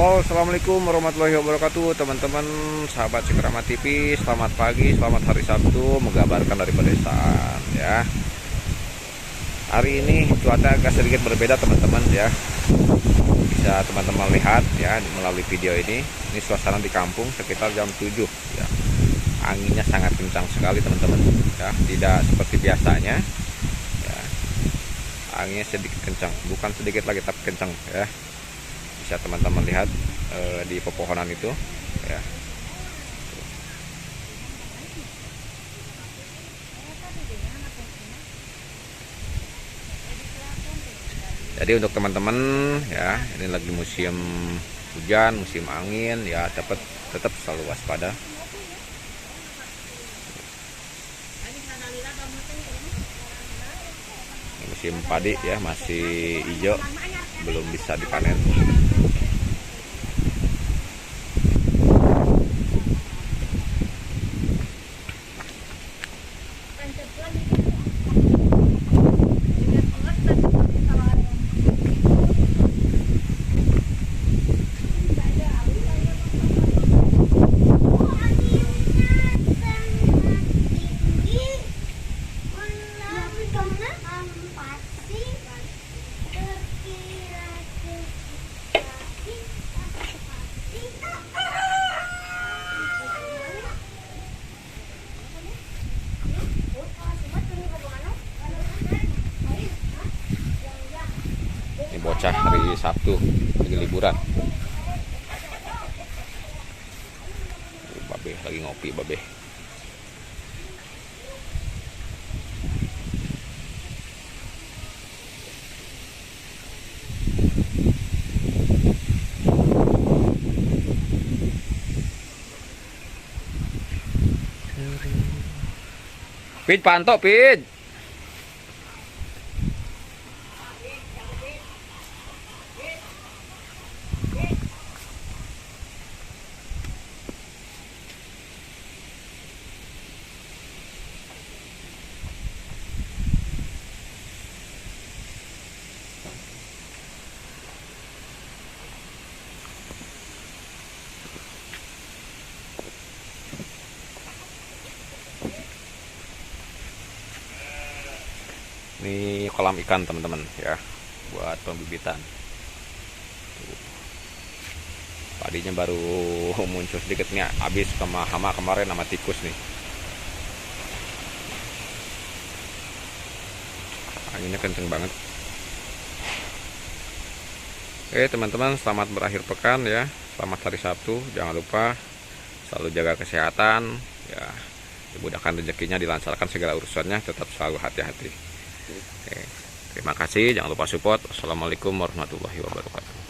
Halo, assalamualaikum warahmatullahi wabarakatuh, teman-teman sahabat Sekerama TV. Selamat pagi, selamat hari Sabtu, mengabarkan dari pedesaan ya. Hari ini cuaca agak sedikit berbeda, teman-teman ya. Bisa teman-teman lihat ya melalui video ini. Ini suasana di kampung sekitar jam 7 ya. Anginnya sangat kencang sekali, teman-teman ya. Tidak seperti biasanya ya. Anginnya sedikit kencang, bukan sedikit lagi tapi kencang ya. Bisa teman-teman lihat di pepohonan itu ya. Jadi untuk teman-teman ya, ini lagi musim hujan, musim angin ya, tetap selalu waspada. Ini musim padi ya, masih hijau, belum bisa dipanen. Bocah hari Sabtu lagi liburan. Babe lagi ngopi, babe. Pid, pantok, Pid. Ini kolam ikan, teman-teman ya, buat pembibitan. Tuh. Padinya baru muncul sedikit nih, habis sama hama kemarin sama tikus nih. Anginnya kenceng banget. Oke teman-teman, selamat berakhir pekan ya, selamat hari Sabtu. Jangan lupa selalu jaga kesehatan ya, dimudahkan rezekinya, dilancarkan segala urusannya, tetap selalu hati-hati. Oke, terima kasih, jangan lupa support. Wassalamualaikum warahmatullahi wabarakatuh.